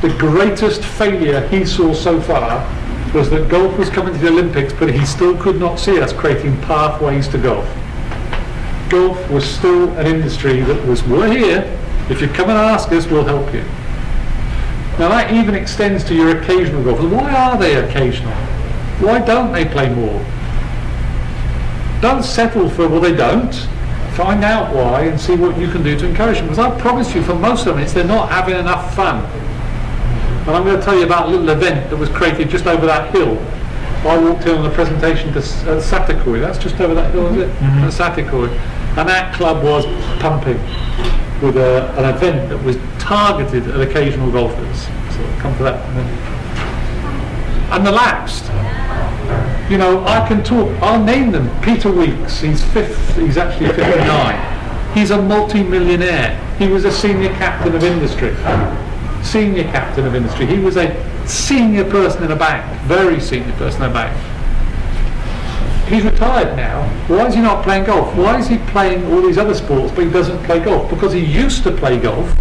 the greatest failure he saw so far was that golf was coming to the Olympics, but he still could not see us creating pathways to golf. Golf was still an industry that was, we're here, if you come and ask us, we'll help you. Now that even extends to your occasional golfers. Why are they occasional? Why don't they play more? Don't settle for, well, they don't. Find out why and see what you can do to encourage them. Because I promise you, for most of them, it's they're not having enough fun. And I'm going to tell you about a little event that was created just over that hill. I walked in on a presentation to Satakoi. That's just over that hill, is it? At Satakoi. And that club was pumping with an event that was targeted at occasional golfers. So I'll come to that. And the lapsed. You know, I can talk, I'll name them. Peter Weeks, he's actually 59. He's a multi-millionaire. He was a senior captain of industry. Senior captain of industry. He was a senior person in a bank, very senior person in a bank. He's retired now. Why is he not playing golf? Why is he playing all these other sports but he doesn't play golf? Because he used to play golf.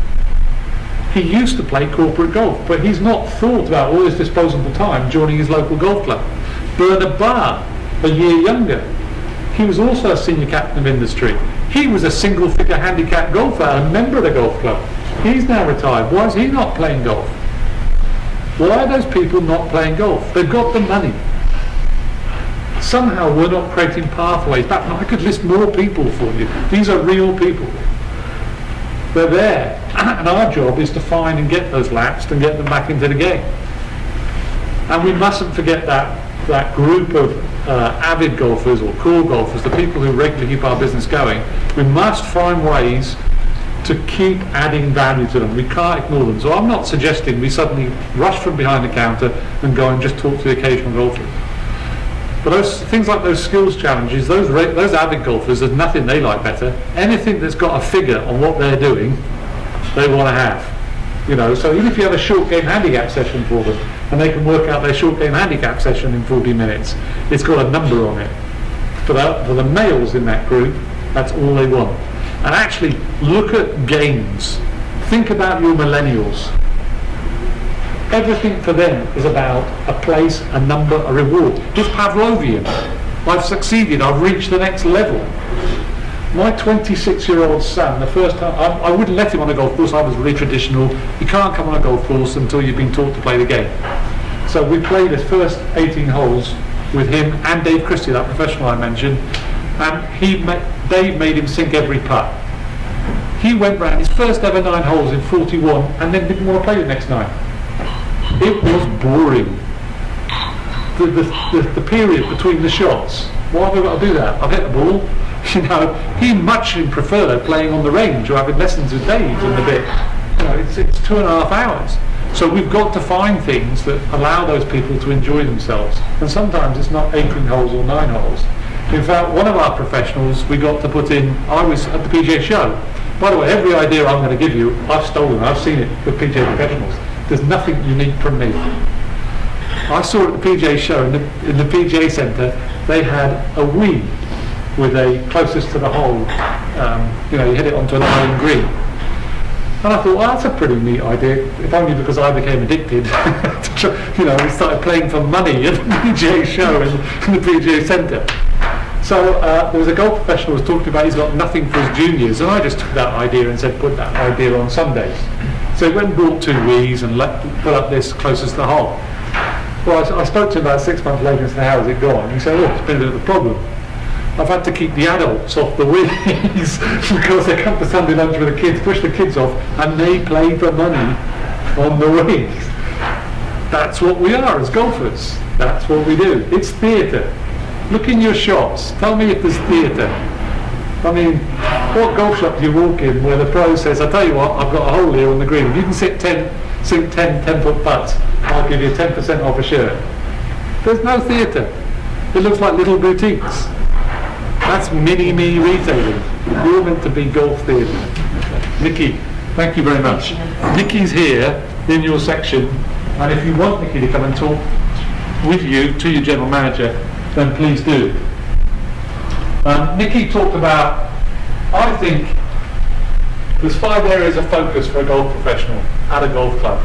He used to play corporate golf, but he's not thought about all his disposable time joining his local golf club. Bernard Barr, a year younger, he was also a senior captain of industry. He was a single-figure handicap golfer, a member of the golf club. He's now retired. Why is he not playing golf? Why are those people not playing golf? They've got the money. Somehow we're not creating pathways back. I could list more people for you. These are real people. They're there. And our job is to find and get those lapsed and get them back into the game. And we mustn't forget that group of avid golfers or core golfers, the people who regularly keep our business going. We must find ways to keep adding value to them. We can't ignore them. So I'm not suggesting we suddenly rush from behind the counter and go and just talk to the occasional golfer. But those things like those skills challenges, those avid golfers, there's nothing they like better. Anything that's got a figure on what they're doing, they want to have. You know, so even if you have a short game handicap session for them, and they can work out their short game handicap session in 40 minutes, it's got a number on it. For the males in that group, that's all they want. And actually, look at games. Think about your millennials. Everything for them is about a place, a number, a reward. It's Pavlovian. I've succeeded, I've reached the next level. My 26-year-old son, the first time, I wouldn't let him on a golf course. I was really traditional. You can't come on a golf course until you've been taught to play the game. So we played his first 18 holes with him and Dave Christie, that professional I mentioned, and Dave made him sink every putt. He went round his first ever 9 holes in 41 and then didn't want to play the next 9. It was boring. The period between the shots. Why have I got to do that? I've hit the ball. You know, he much preferred playing on the range or having lessons with Dave in the bit. You know, it's 2.5 hours. So we've got to find things that allow those people to enjoy themselves. And sometimes it's not 18 holes or 9 holes. In fact, one of our professionals we got to put in, I was at the PGA show. By the way, every idea I'm going to give you, I've stolen. I've seen it with PGA professionals. There's nothing unique from me. I saw at the PGA show in the PGA Centre, they had a Wii with a closest to the hole, you know, you hit it onto an iron green. And I thought, well, that's a pretty neat idea, if only because I became addicted. You know, we started playing for money at the PGA show in the PGA Centre. So there was a golf professional who was talking about he's got nothing for his juniors, and I just took that idea and said, put that idea on Sundays. So he went and bought 2 Wiis and put up this closest to the hole. Well, I spoke to him about 6 months later and said, how has it gone? And he said, oh, it's been a bit of a problem. I've had to keep the adults off the Wiis because they come to Sunday lunch with the kids, push the kids off, and they play for money on the Wiis. That's what we are as golfers. That's what we do. It's theatre. Look in your shops. Tell me if there's theatre. I mean, what golf shop do you walk in where the pro says, I tell you what, I've got a hole here on the green. If you can sink 10-foot putts, I'll give you 10% off a shirt. There's no theatre. It looks like little boutiques. That's mini-me retailing. You're meant to be golf theatre. Nikki, thank you very much. Nikki's here in your section, and if you want Nikki to come and talk with you to your general manager, then please do. Nikki talked about, I think, there's 5 areas of focus for a golf professional at a golf club.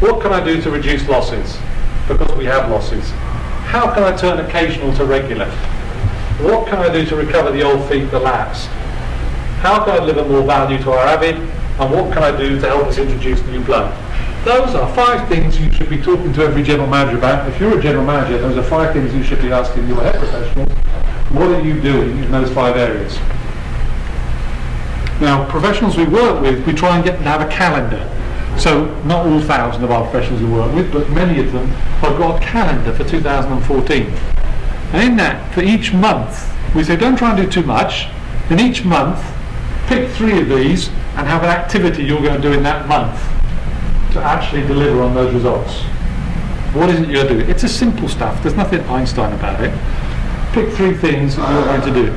What can I do to reduce losses? Because we have losses. How can I turn occasional to regular? What can I do to recover the old feet that lapse? How can I deliver more value to our avid? And what can I do to help us introduce new blood? Those are 5 things you should be talking to every general manager about. If you're a general manager, those are 5 things you should be asking your head professionals. What are you doing in those 5 areas? Now, professionals we work with, we try and get them to have a calendar. So, not all 1,000 of our professionals we work with, but many of them have got a calendar for 2014. And in that, for each month, we say don't try and do too much. In each month, pick 3 of these and have an activity you're going to do in that month to actually deliver on those results. What is it you're doing? It's a simple stuff. There's nothing Einstein about it. Pick 3 things that you're going to do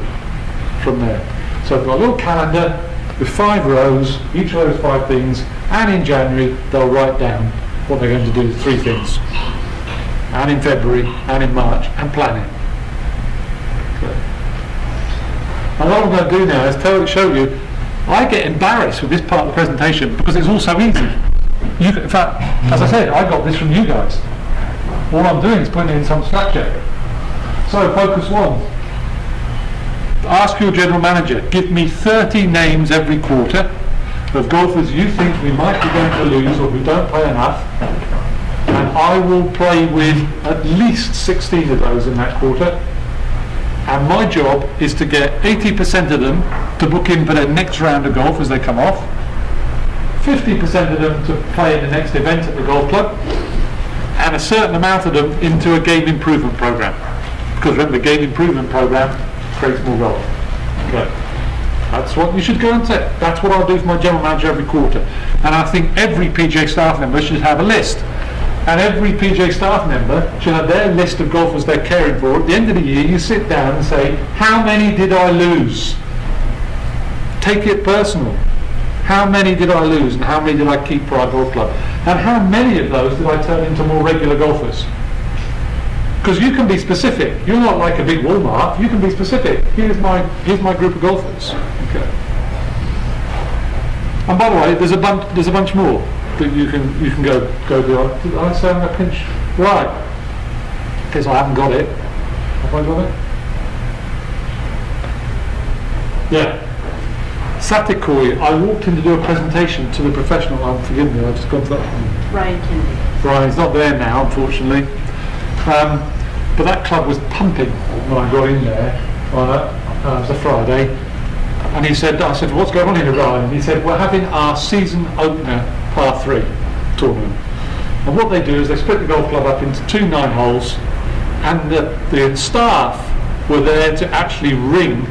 from there. So I've got a little calendar with 5 rows, each of those 5 things, and in January they'll write down what they're going to do, 3 things. And in February, and in March, and planning. Okay. And what I'm going to do now is show you, I get embarrassed with this part of the presentation because it's all so easy. In fact, as I said, I got this from you guys. All I'm doing is putting in some structure. So focus 1. Ask your general manager, give me 30 names every quarter of golfers you think we might be going to lose or we don't play enough, and I will play with at least 16 of those in that quarter, and my job is to get 80% of them to book in for their next round of golf as they come off, 50% of them to play in the next event at the golf club, and a certain amount of them into a game improvement program. Because remember, the game improvement program creates more golf. Okay. That's what you should go and set. That's what I'll do for my general manager every quarter. And I think every PGA staff member should have a list. And every PGA staff member should have their list of golfers they're caring for. At the end of the year, you sit down and say, how many did I lose? Take it personal. How many did I lose and how many did I keep for our golf club? And how many of those did I turn into more regular golfers? Because you can be specific. You're not like a big Walmart. You can be specific. Here's my group of golfers. Okay. And by the way, there's a bunch more that you can go do. Did I say I'm going to pinch? Right. Because I haven't got it. Have I got it? Yeah. Satikoi, I walked in to do a presentation to the professional. Forgive me, I've just gone to that. Ryan Kennedy. Brian's not there now, unfortunately. But that club was pumping when I got in there. It was a Friday, and I said, what's going on here, Ryan? And he said, we're having our season opener par 3 tournament. And what they do is they split the golf club up into 2 9-holes, and the staff were there to actually ring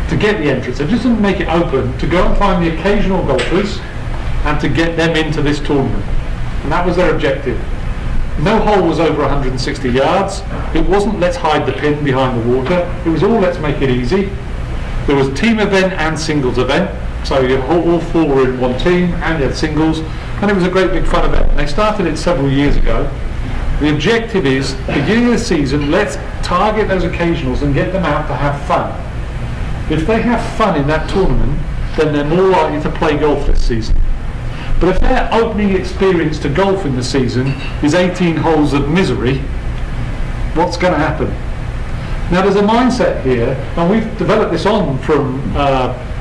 to get the entrance. They just didn't make it open, to go and find the occasional golfers and to get them into this tournament. And that was their objective. No hole was over 160 yards. It wasn't let's hide the pin behind the water. It was all let's make it easy. There was a team event and singles event. So you had all 4 were in one team and you had singles. And it was a great big fun event. And they started it several years ago. The objective is, beginning of the season, let's target those occasionals and get them out to have fun. If they have fun in that tournament, then they're more likely to play golf this season. But if their opening experience to golf in the season is 18 holes of misery, what's going to happen? Now there's a mindset here, and we've developed this on from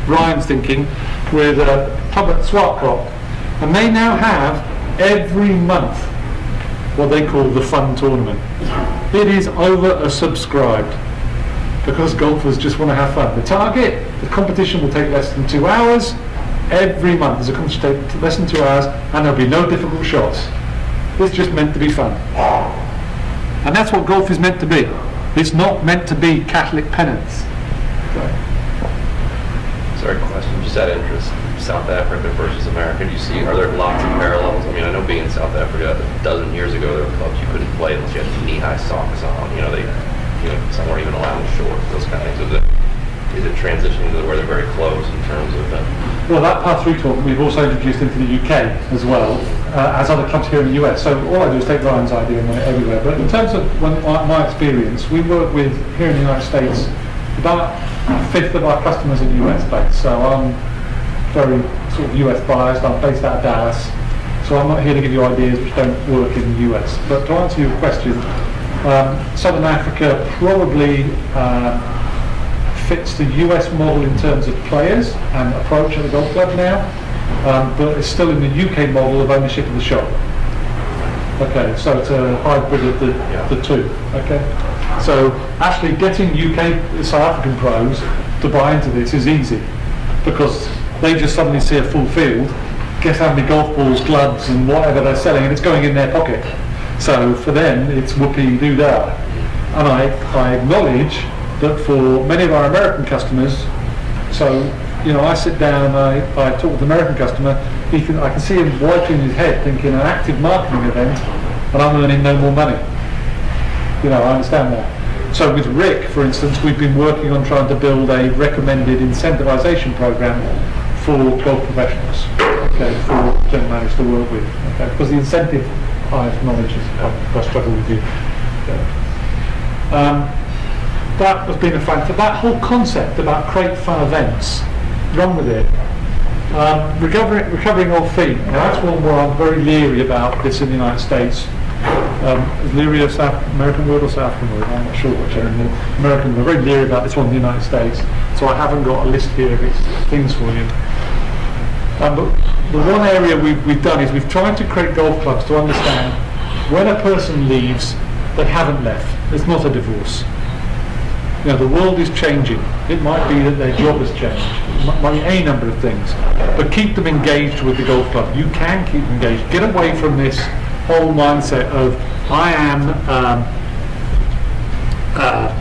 Ryan's thinking with Hubbard Swartcroft, and they now have every month what they call the fun tournament. It is oversubscribed because golfers just want to have fun. The competition will take less than 2 hours. Every month there's a competition take less than 2 hours, and there'll be no difficult shots. It's just meant to be fun. And that's what golf is meant to be. It's not meant to be Catholic penance. Sorry, question. Just out of interest, South Africa versus America, are there lots of parallels? I mean, I know being in South Africa a dozen years ago, there were clubs you couldn't play unless you had knee-high socks on. Some weren't even allowing shorts, those kind of things. Is it transitioning to where they're very close in terms of Well, that par 3 tournament we've also introduced into the UK as well, as other clubs here in the US. So all I do is take Ryan's idea and run it everywhere. But in terms of my experience, we work with, here in the United States, about a fifth of our customers are US based. So I'm very sort of US biased. I'm based out of Dallas. So I'm not here to give you ideas which don't work in the US. But to answer your question, Southern Africa probably fits the US model in terms of players and approach at the golf club now, but it's still in the UK model of ownership of the shop. Okay, so it's a hybrid of the two. Okay, so actually getting UK South African pros to buy into this is easy because they just suddenly see a full field, guess how many golf balls, gloves, and whatever they're selling, and it's going in their pocket. So for them, it's whoopee-doo-dah. And I acknowledge that for many of our American customers, so I sit down and I talk with the American customer. I can see him wiping his head, thinking an active marketing event, and I'm earning no more money. I understand that. So with Rick, for instance, we've been working on trying to build a recommended incentivization program for golf professionals, okay, for general managers to work with, okay, because the incentive, I acknowledge, I struggle with you. That has been a factor. That whole concept about create fun events, run with it. Recovering old feet. Now that's one where I'm very leery about this in the United States. Is leery a South American word or South African word? I'm not sure which anymore. American, we're very leery about this one in the United States. So I haven't got a list here of its things for you. But the one area we've done is we've tried to create golf clubs to understand when a person leaves, they haven't left. It's not a divorce. The world is changing. It might be that their job has changed. It might be any number of things. But keep them engaged with the golf club. You can keep them engaged. Get away from this whole mindset of, I am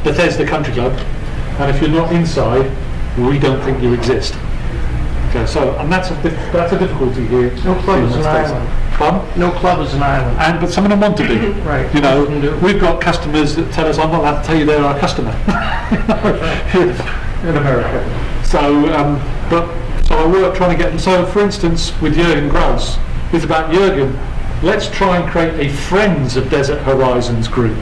Bethesda Country Club, and if you're not inside, we don't think you exist. Okay, so, and that's a difficulty here. No club is an island. No club is an island. But some of them want to be. Right. We've got customers that tell us, I'm not allowed to tell you they're our customer in America. So, so I work trying to get them. So, for instance, with Jürgen Gross, it's about Jürgen. Let's try and create a Friends of Desert Horizons group.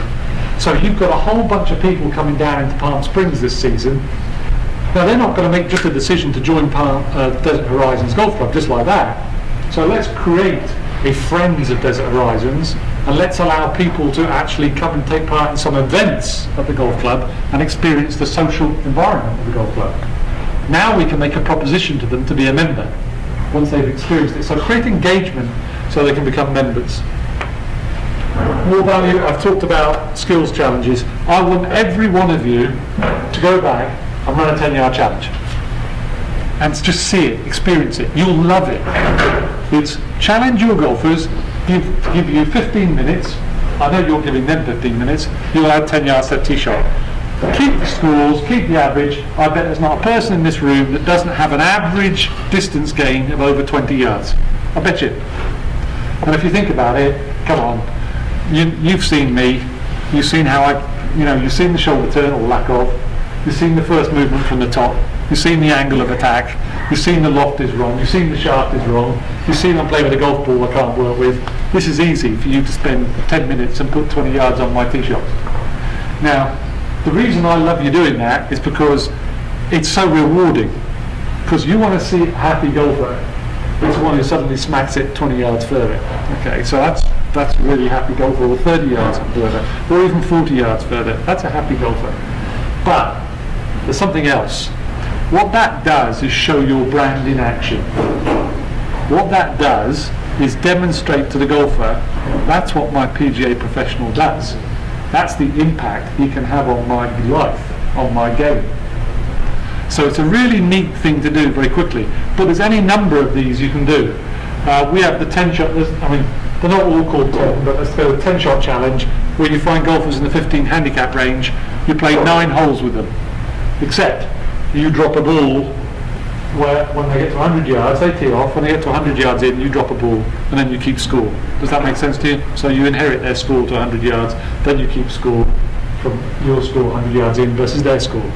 So you've got a whole bunch of people coming down into Palm Springs this season. Now they're not going to make just a decision to join Desert Horizons Golf Club just like that. So let's create a Friends of Desert Horizons, and let's allow people to actually come and take part in some events at the golf club and experience the social environment of the golf club. Now we can make a proposition to them to be a member once they've experienced it. So create engagement so they can become members. More value, I've talked about skills challenges. I want every one of you to go back and run a 10-yard challenge. And just see it, experience it. You'll love it. It's challenge your golfers, give you 15 minutes. I know you're giving them 15 minutes. You'll add 10 yards to that tee shot. Keep the scores, keep the average. I bet there's not a person in this room that doesn't have an average distance gain of over 20 yards. I bet you. And if you think about it, come on. You've seen me. You've seen how you've seen the shoulder turn or lack of. You've seen the first movement from the top. You've seen the angle of attack. You've seen the loft is wrong. You've seen the shaft is wrong. You've seen I'm playing with a golf ball I can't work with. This is easy for you to spend 10 minutes and put 20 yards on my tee shots. Now, the reason I love you doing that is because it's so rewarding. Because you want to see a happy golfer. It's one who suddenly smacks it 20 yards further. Okay, so that's a really happy golfer, or 30 yards further, or even 40 yards further. That's a happy golfer. But there's something else. What that does is show your brand in action. What that does is demonstrate to the golfer, that's what my PGA professional does. That's the impact he can have on my life, on my game. So it's a really neat thing to do very quickly. But there's any number of these you can do. We have the 10-shot, they're not all called 10, but let's go with 10-shot challenge, where you find golfers in the 15 handicap range, you play 9 holes with them. Except you drop a ball where when they get to 100 yards, they tee off, when they get to 100 yards in, you drop a ball, and then you keep score. Does that make sense to you? So you inherit their score to 100 yards, then you keep score from your score 100 yards in versus their score.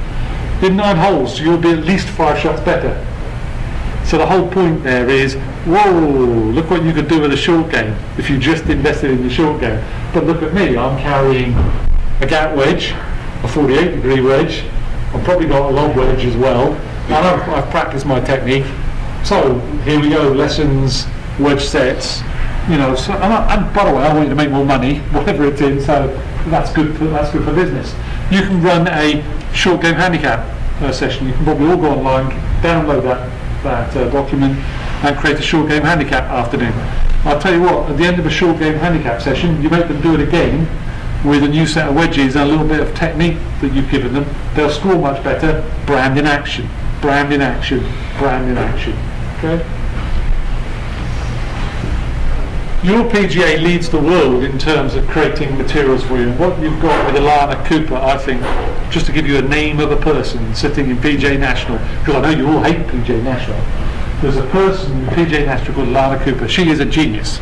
In 9 holes, you'll be at least 5 shots better. So the whole point there is, whoa, look what you could do with a short game if you just invested in the short game. But look at me, I'm carrying a gap wedge, a 48-degree wedge, I've probably got a long wedge as well, and I've practiced my technique. So here we go, lessons, wedge sets, You know, so, and by the way, I want you to make more money, whatever it's in, so that's good for business. You can run a short game handicap session. You can probably all go online, download that document and create a short game handicap afternoon. I'll tell you what, at the end of a short game handicap session, you make them do it again with a new set of wedges and a little bit of technique that you've given them. They'll score much better. Brand in action, brand in action, brand in action. Okay? Your PGA leads the world in terms of creating materials for you. And what you've got with Alana Cooper, I think, just to give you a name of a person sitting in PGA National, because I know you all hate PGA National. There's a person in PGA National called Alana Cooper. She is a genius.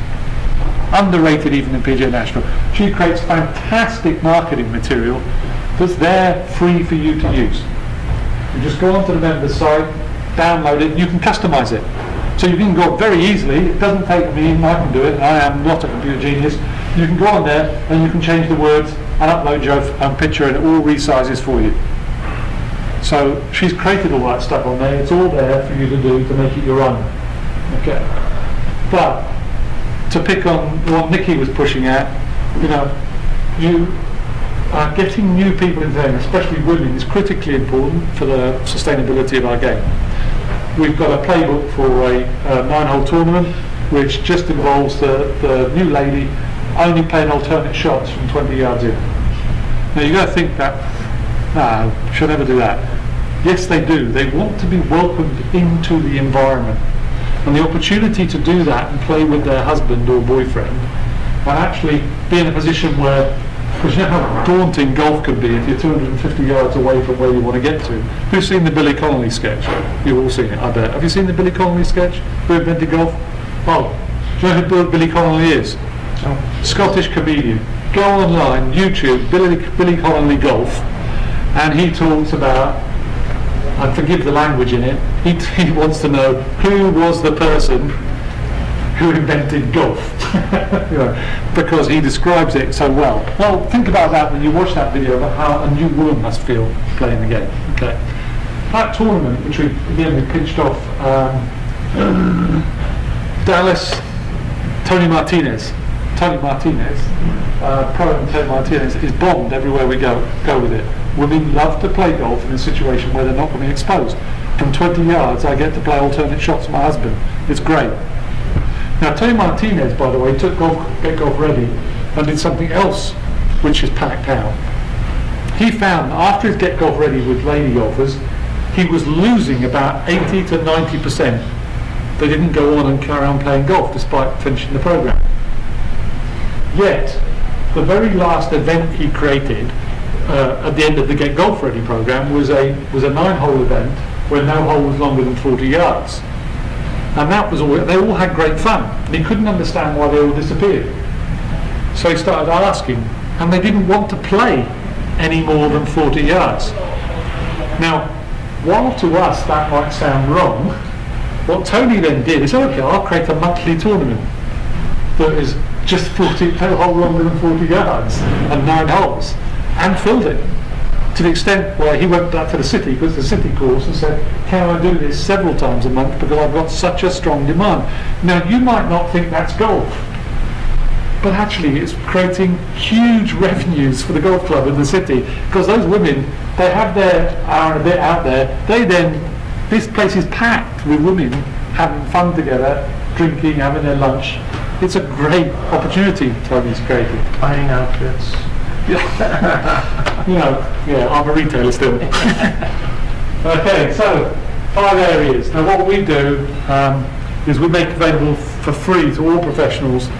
Underrated even in PGA National. She creates fantastic marketing material that's there free for you to use. You just go onto the members site, download it, you can customize it. So you can go very easily, it doesn't take me, I can do it, I am not a computer genius. You can go on there and you can change the words and upload your own picture and it all resizes for you. So she's created all that stuff on there, it's all there for you to do to make it your own. Okay. But to pick on what Nikki was pushing at, you know, you are getting new people in there, especially women, is critically important for the sustainability of our game. We've got a playbook for a 9-hole tournament, which just involves the new lady only playing alternate shots from 20 yards in. Now you got to think that, no, she'll never do that. Yes, they do. They want to be welcomed into the environment. And the opportunity to do that and play with their husband or boyfriend and actually be in a position where, because you know how daunting golf can be if you're 250 yards away from where you want to get to. Who's seen the Billy Connolly sketch? You've all seen it, I bet. Have you seen the Billy Connolly sketch? Who invented golf? Oh, do you know who Billy Connolly is? Oh. Scottish comedian. Go online, YouTube, Billy Connolly Golf, and he talks about, and forgive the language in it, he wants to know who was the person who invented golf. You know, because he describes it so well. Well, think about that when you watch that video about how a new woman must feel playing the game. Okay. That tournament, which we pitched off, Dallas, Tony Martinez, pro and Tony Martinez is bombed everywhere we go with it. Women love to play golf in a situation where they're not going to be exposed. From 20 yards, I get to play alternate shots with my husband. It's great. Now, Tony Martinez, by the way, took Get Golf Ready and did something else which is packed out. He found that after his Get Golf Ready with lady golfers, he was losing about 80 to 90%. They didn't go on and carry on playing golf despite finishing the program. Yet, the very last event he created at the end of the Get Golf Ready program was a 9-hole event where no hole was longer than 40 yards. And that was all, they all had great fun. And he couldn't understand why they all disappeared. So he started asking, and they didn't want to play any more than 40 yards. Now, while to us that might sound wrong, what Tony then did is, okay, I'll create a monthly tournament that is just 40, no hole longer than 40 yards and 9 holes, and filled it. To the extent where he went back to the city, because it's a city course, and said, can I do this several times a month because I've got such a strong demand. Now, you might not think that's golf, but actually it's creating huge revenues for the golf club in the city, because those women, they have their hour and a bit out there, this place is packed with women having fun together, drinking, having their lunch. It's a great opportunity Tony's created. Buying outfits. You know, yeah, I'm a retailer still. Okay, so 5 areas. Now what we do is we make available for free to all professionals.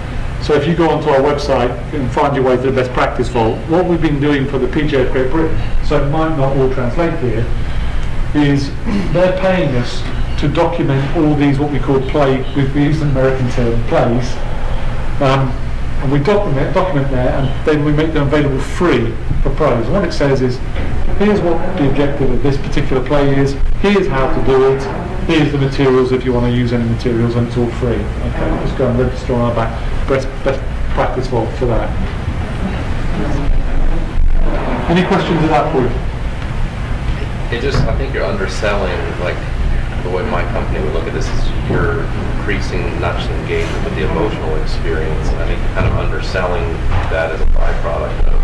So if you go onto our website and find your way to the best practice vault, what we've been doing for the PGA of Great Britain, so it might not all translate here, is they're paying us to document all these what we call we use an American term, plays. And we document there, and then we make them available free for pros. And what it says is, here's what the objective of this particular play is, here's how to do it, here's the materials if you want to use any materials, and it's all free. Okay, just go and register on our best practice vault for that. Any questions at that point? I think you're underselling, like, the way my company would look at this is you're increasing not just engagement, but the emotional experience. And I think kind of underselling that as a byproduct of,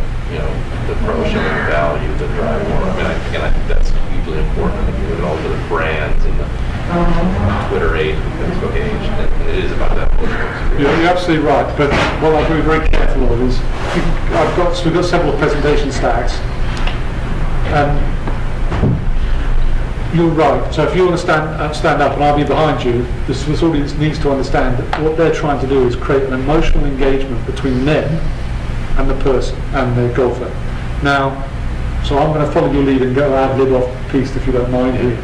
the pro showing the value, the drive more. I mean, I think that's hugely important. I think you look at all the brands and the Twitter age, the Facebook age, and it is about that emotional experience. You're absolutely right, but what I've been very careful of is, we've got several presentation stacks, and you're right. So if you want to stand up and I'll be behind you, this audience needs to understand that what they're trying to do is create an emotional engagement between them and the person and their golfer. Now, so I'm going to follow your lead and go ad-lib off the piece if you don't mind here.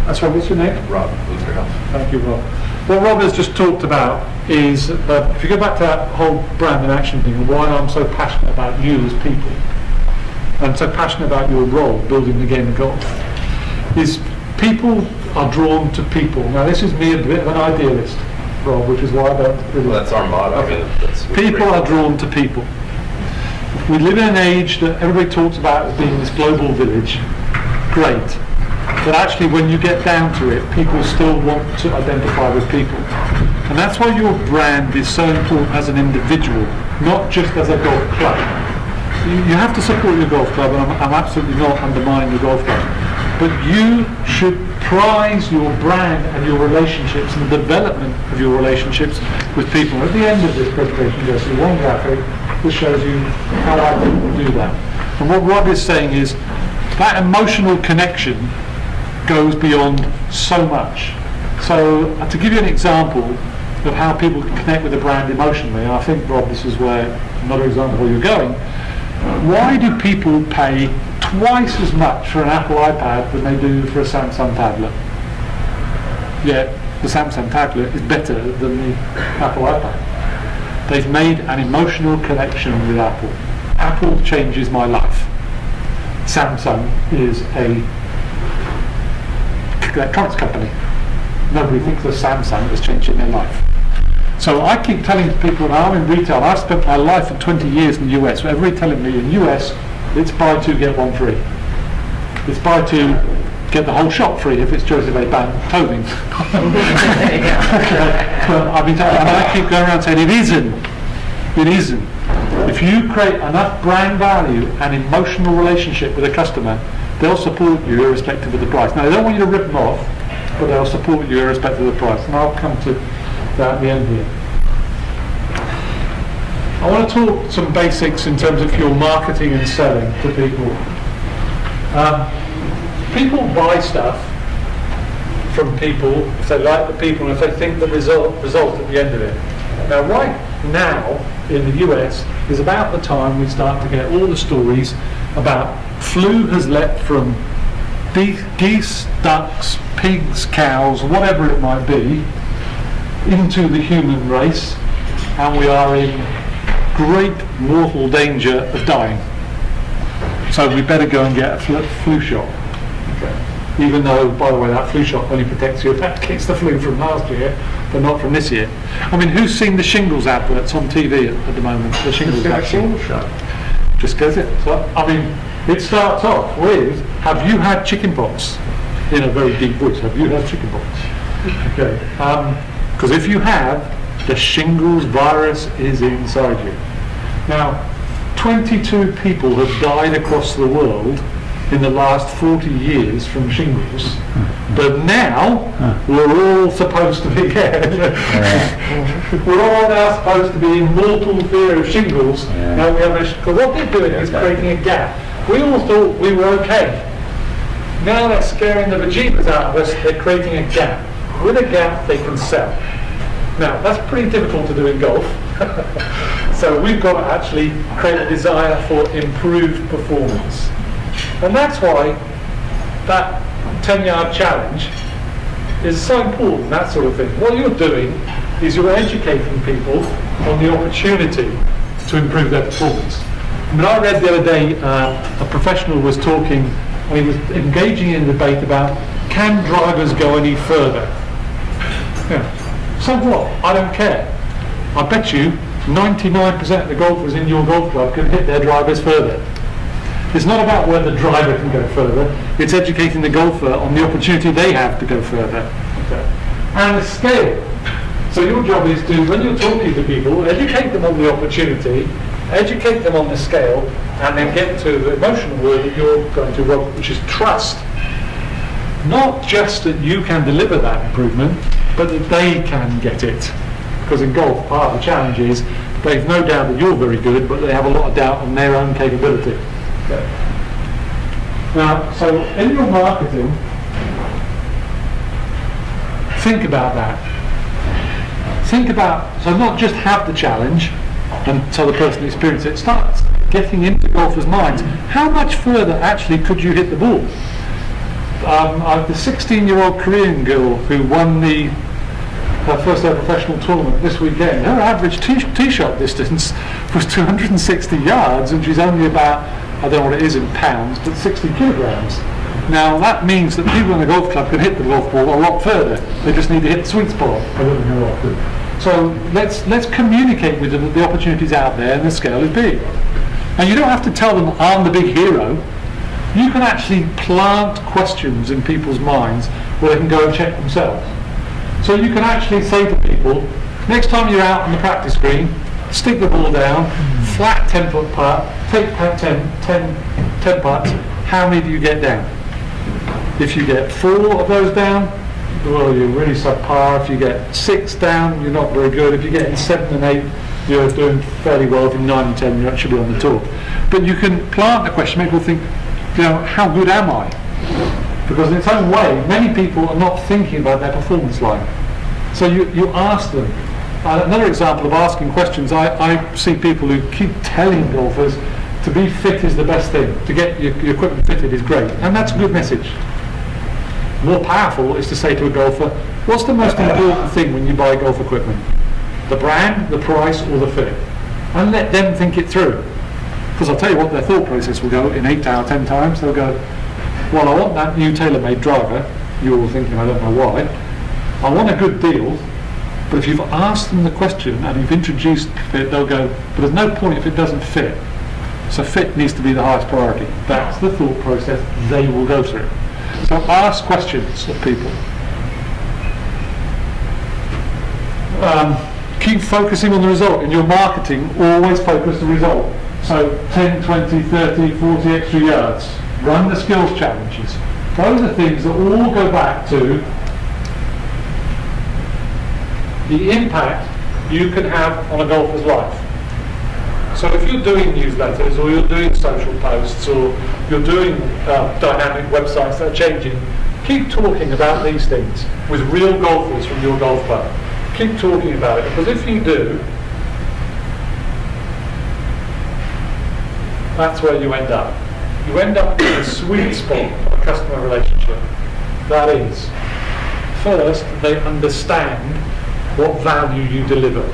That's right, what's your name? Rob, Booster Health. Thank you, Rob. What Rob has just talked about is, if you go back to that whole brand and action thing, and why I'm so passionate about you as people, and so passionate about your role building the game of golf, is people are drawn to people. Now this is me a bit of an idealist, Rob, which is why I don't really... Well, that's our motto. I mean, that's people are drawn to people. We live in an age that everybody talks about as being this global village. Great. But actually when you get down to it, people still want to identify with people. And that's why your brand is so important as an individual, not just as a golf club. You have to support your golf club, and I'm absolutely not undermining the golf club. But you should prize your brand and your relationships and the development of your relationships with people. At the end of this presentation, you'll see one graphic that shows you how I think we do that. And what Rob is saying is that emotional connection goes beyond so much. So to give you an example of how people can connect with a brand emotionally, and I think, Rob, this is where another example where you're going. Why do people pay twice as much for an Apple iPad than they do for a Samsung tablet? Yet the Samsung tablet is better than the Apple iPad. They've made an emotional connection with Apple. Apple changes my life. Samsung is a electronics company. Nobody thinks of Samsung as changing their life. So I keep telling people, and I'm in retail, I've spent my life for 20 years in the US, so everybody telling me in the US, it's buy two, get one free. It's buy two, get the whole shop free if it's Joseph A. Bank clothing. But I've been telling, and I keep going around saying it isn't. It isn't. If you create enough brand value and emotional relationship with a customer, they'll support you irrespective of the price. Now, they don't want you to rip them off, but they'll support you irrespective of the price. And I'll come to that at the end here. I want to talk some basics in terms of your marketing and selling to people. People buy stuff from people if they like the people and if they think the result at the end of it. Now, right now in the US is about the time we start to get all the stories about flu has leapt from geese, ducks, pigs, cows, whatever it might be, into the human race, and we are in great mortal danger of dying. So we better go and get a flu shot. Okay. Even though, by the way, that flu shot only protects you against the flu from last year, but not from this year. I mean, who's seen the shingles adverts on TV at the moment? The shingles vaccine. Shot. Just goes it. So, I mean, it starts off with, have you had chickenpox? In a very deep voice, have you had chickenpox? Okay. Because if you have, the shingles virus is inside you. Now, 22 people have died across the world in the last 40 years from shingles, but now we're all supposed to be we're all now supposed to be in mortal fear of shingles. Now we have because what they're doing is creating a gap. We all thought we were okay. Now they're scaring the bejeebers out of us. They're creating a gap. With a gap, they can sell. Now that's pretty difficult to do in golf. So we've got to actually create a desire for improved performance. And that's why that 10-yard challenge is so important, that sort of thing. What you're doing is you're educating people on the opportunity to improve their performance. I mean, I read the other day a professional was talking, and he was engaging in a debate about, can drivers go any further? Yeah. So what? I don't care. I bet you 99% of the golfers in your golf club can hit their drivers further. It's not about where the driver can go further. It's educating the golfer on the opportunity they have to go further. Okay. And the scale. So your job is to, when you're talking to people, educate them on the opportunity, educate them on the scale, and then get to the emotional word that you're going to rob, which is trust. Not just that you can deliver that improvement, but that they can get it. Because in golf, part of the challenge is they've no doubt that you're very good, but they have a lot of doubt on their own capability. Okay. Now, so in your marketing, think about that. Think about, so not just have the challenge and so the person experiences it, starts getting into golfers' minds. How much further actually could you hit the ball? The 16-year-old Korean girl who won her first ever professional tournament this weekend, her average tee shot distance was 260 yards, and she's only about, I don't know what it is in pounds, but 60 kilograms. Now that means that people in the golf club can hit the golf ball a lot further. They just need to hit the sweet spot a little more often. So let's communicate with them that the opportunity is out there and the scale is big. And you don't have to tell them, I'm the big hero. You can actually plant questions in people's minds where they can go and check themselves. So you can actually say to people, next time you're out on the practice green, stick the ball down, flat 10-foot putt, take 10 putts, how many do you get down? If you get 4 of those down, well, you're really subpar. If you get 6 down, you're not very good. If you're getting 7 and 8, you're doing fairly well. If you're 9 and 10, you're actually on the tour. But you can plant the question, make people think, how good am I? Because in its own way, many people are not thinking about their performance line. So you ask them. Another example of asking questions, I see people who keep telling golfers to be fit is the best thing. To get your equipment fitted is great. And that's a good message. More powerful is to say to a golfer, what's the most important thing when you buy golf equipment? The brand, the price, or the fit? And let them think it through. Because I'll tell you what their thought process will go in 8 out of 10 times. They'll go, well, I want that new tailor-made driver. You're all thinking, I don't know why. I want a good deal. But if you've asked them the question and you've introduced fit, they'll go, but there's no point if it doesn't fit. So fit needs to be the highest priority. That's the thought process they will go through. So ask questions of people. Keep focusing on the result. In your marketing, always focus the result. So 10, 20, 30, 40 extra yards. Run the skills challenges. Those are things that all go back to the impact you can have on a golfer's life. So if you're doing newsletters, or you're doing social posts, or you're doing dynamic websites that are changing, keep talking about these things with real golfers from your golf club. Keep talking about it, because if you do, that's where you end up. You end up in a sweet spot of a customer relationship. That is, first, they understand what value you deliver.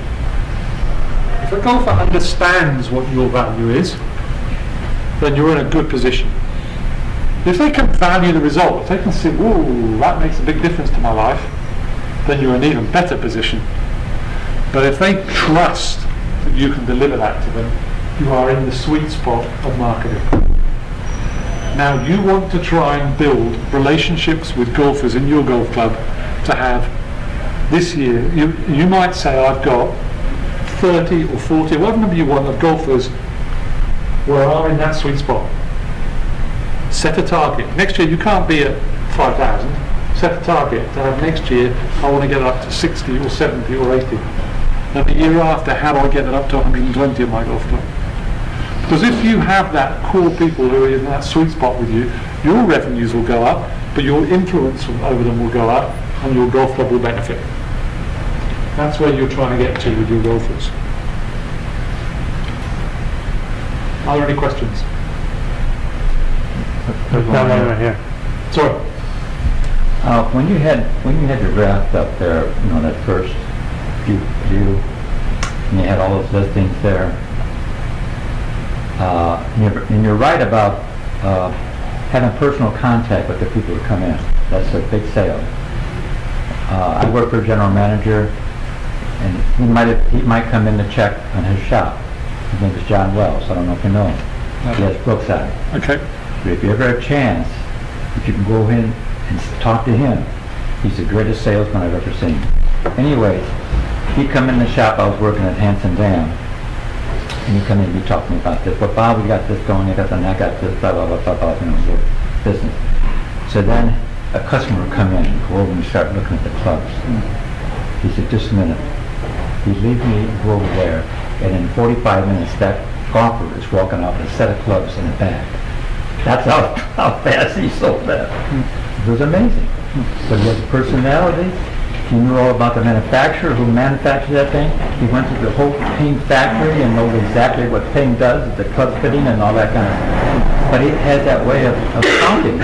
If a golfer understands what your value is, then you're in a good position. If they can value the result, if they can see, whoa, that makes a big difference to my life, then you're in an even better position. But if they trust that you can deliver that to them, you are in the sweet spot of marketing. Now you want to try and build relationships with golfers in your golf club to have this year, you might say, I've got 30 or 40, whatever number you want, of golfers where I'm in that sweet spot. Set a target. Next year you can't be at 5,000. Set a target to have next year, I want to get up to 60 or 70 or 80. And the year after, how do I get it up to 120 in my golf club? Because if you have that core people who are in that sweet spot with you, your revenues will go up, but your influence over them will go up, and your golf club will benefit. That's where you're trying to get to with your golfers. Are there any questions? There's one right here. Sorry. When you had your draft up there, that first few, and you had all those listings there, and you're right about having personal contact with the people who come in. That's a big sale. I work for a general manager, and he might come in to check on his shop. His name is John Wells. I don't know if you know him. He has books on it. Okay. But if you ever have a chance, if you can go in and talk to him, he's the greatest salesman I've ever seen. Anyways, he come in the shop, I was working at Hanson Dam, and he come in and he talked to me about this. But Bob, we got this going, I got this, blah, blah, blah, blah, blah, you know, business. So then a customer would come in and go over and start looking at the clubs. He said, just a minute. He'd leave me, go over there, and in 45 minutes that golfer is walking out with a set of clubs in a bag. That's how fast he sold that. It was amazing. But he has a personality. He knew all about the manufacturer who manufactured that thing. He went to the whole paint factory and knows exactly what paint does, the club fitting and all that kind of stuff. But he has that way of counting.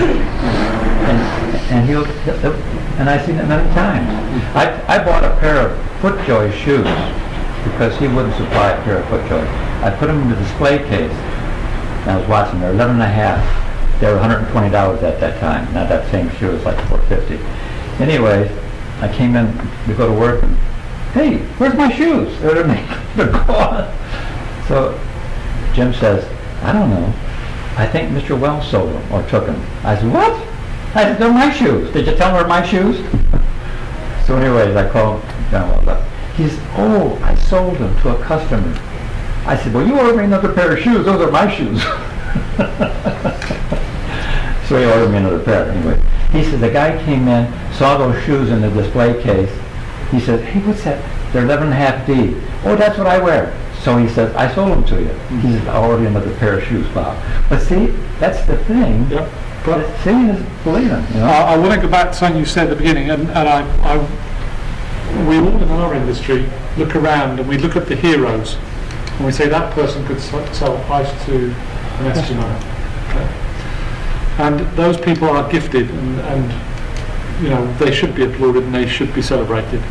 And I've seen it many times. I bought a pair of FootJoy shoes because he wouldn't supply a pair of FootJoy. I put them in the display case. And I was watching. They're 11 and a half. They were $120 at that time. Now that same shoe is like $450. Anyways, I came in to go to work and, hey, where's my shoes? They're gone. So Jim says, I don't know. I think Mr. Wells sold them or took them. I said, what? I said, they're my shoes. Did you tell him they're my shoes? So anyways, I called John Wells up. He says, oh, I sold them to a customer. I said, well, you ordered me another pair of shoes. Those are my shoes. So he ordered me another pair. Anyway, he said, the guy came in, saw those shoes in the display case. He said, hey, what's that? They're 11.5D. Oh, that's what I wear. So he says, I sold them to you. He says, I'll order you another pair of shoes, Bob. But see, that's the thing. Yep. But seeing is believing. You know? I want to go back to something you said at the beginning, and we all in our industry look around and we look at the heroes, and we say that person could sell ice to an Eskimo. Okay. And those people are gifted, and you know, they should be applauded and they should be celebrated.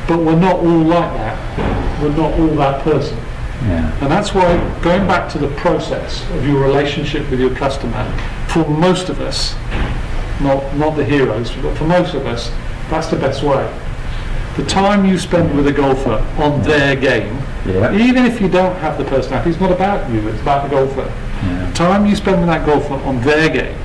But we're not all like that. We're not all that person. Yeah. And that's why, going back to the process of your relationship with your customer, for most of us, not the heroes, but for most of us, that's the best way. The time you spend with a golfer on their game, even if you don't have the personality, it's not about you, it's about the golfer. Yeah. The time you spend with that golfer on their game,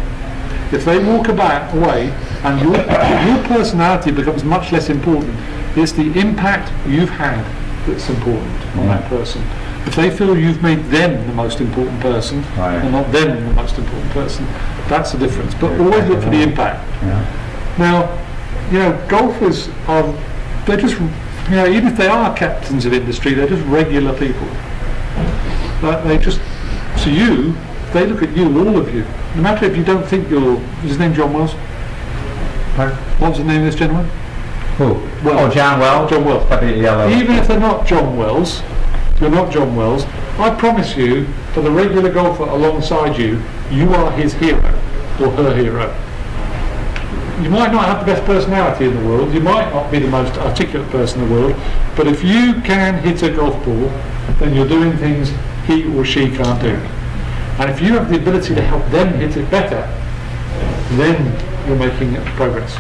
if they walk away and your personality becomes much less important, it's the impact you've had that's important on that person. If they feel you've made them the most important person, and not them the most important person, that's the difference. But always look for the impact. Yeah. Now, you know, golfers are, they're just, you know, even if they are captains of industry, they're just regular people. But they just, to you, they look at you, all of you. No matter if you don't think you're, is his name John Wells? Pardon? What was the name of this gentleman? Who? Wells. Oh, John Wells? John Wells. Yellow. Even if they're not John Wells, you're not John Wells, I promise you, for the regular golfer alongside you, you are his hero, or her hero. You might not have the best personality in the world, you might not be the most articulate person in the world, but if you can hit a golf ball, then you're doing things he or she can't do. And if you have the ability to help them hit it better, then you're making progress.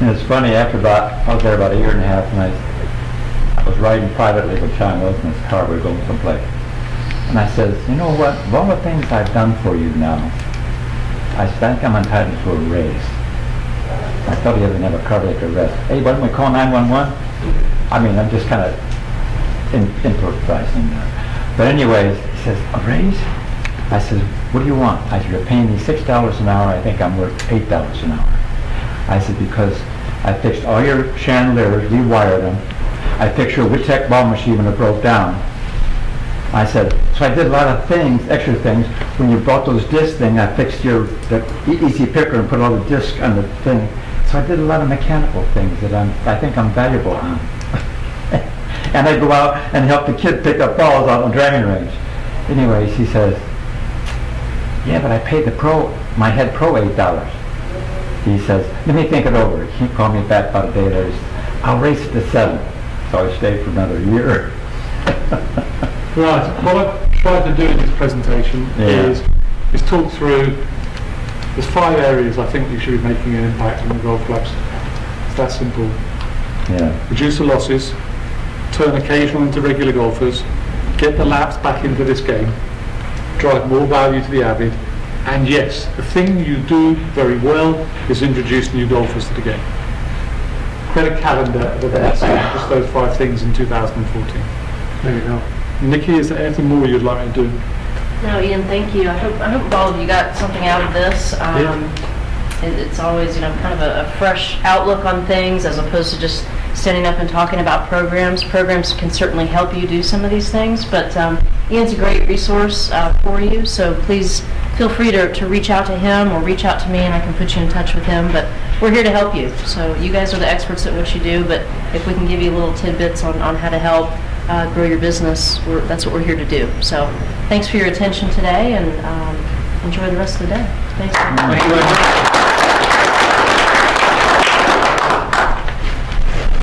And it's funny, I was there about a year and a half, and I was riding privately with John Wilson in his car. We were going someplace. And I says, you know what, of all the things I've done for you now, I think I'm entitled to a raise. I thought he had never cardiac arrest. Hey, why don't we call 911? I mean, I'm just kind of improvising there. But anyways, he says, a raise? I said, what do you want? I said, you're paying me $6 an hour. I think I'm worth $8 an hour. I said, because I fixed all your chandeliers, rewired them. I fixed your Wittech ball machine when it broke down. I said, so I did a lot of things, extra things. When you brought those discs thing, I fixed the easy picker and put all the discs on the thing. So I did a lot of mechanical things that I think I'm valuable on. And I go out and help the kid pick up balls out on the driving range. Anyways, he says, yeah, but I paid my head pro $8. He says, let me think it over. He called me back about a day later. I'll race it to $7. So I stayed for another year. Right, what I've tried to do in this presentation is talk through, there's 5 areas I think you should be making an impact on the golf clubs. It's that simple. Yeah. Reduce the losses, turn occasional into regular golfers, get the laps back into this game, drive more value to the avid, and yes, the thing you do very well is introduce new golfers to the game. Create a calendar of events, just those 5 things in 2014. There you go. Nikki, is there anything more you'd like me to do? No, Ian, thank you. I hope all of you got something out of this. It's always, kind of a fresh outlook on things as opposed to just standing up and talking about programs. Programs can certainly help you do some of these things, but Ian's a great resource for you, so please feel free to reach out to him or reach out to me and I can put you in touch with him, but we're here to help you. So you guys are the experts at what you do, but if we can give you little tidbits on how to help grow your business, that's what we're here to do. So thanks for your attention today, and enjoy the rest of the day. Thanks. Thank you very much.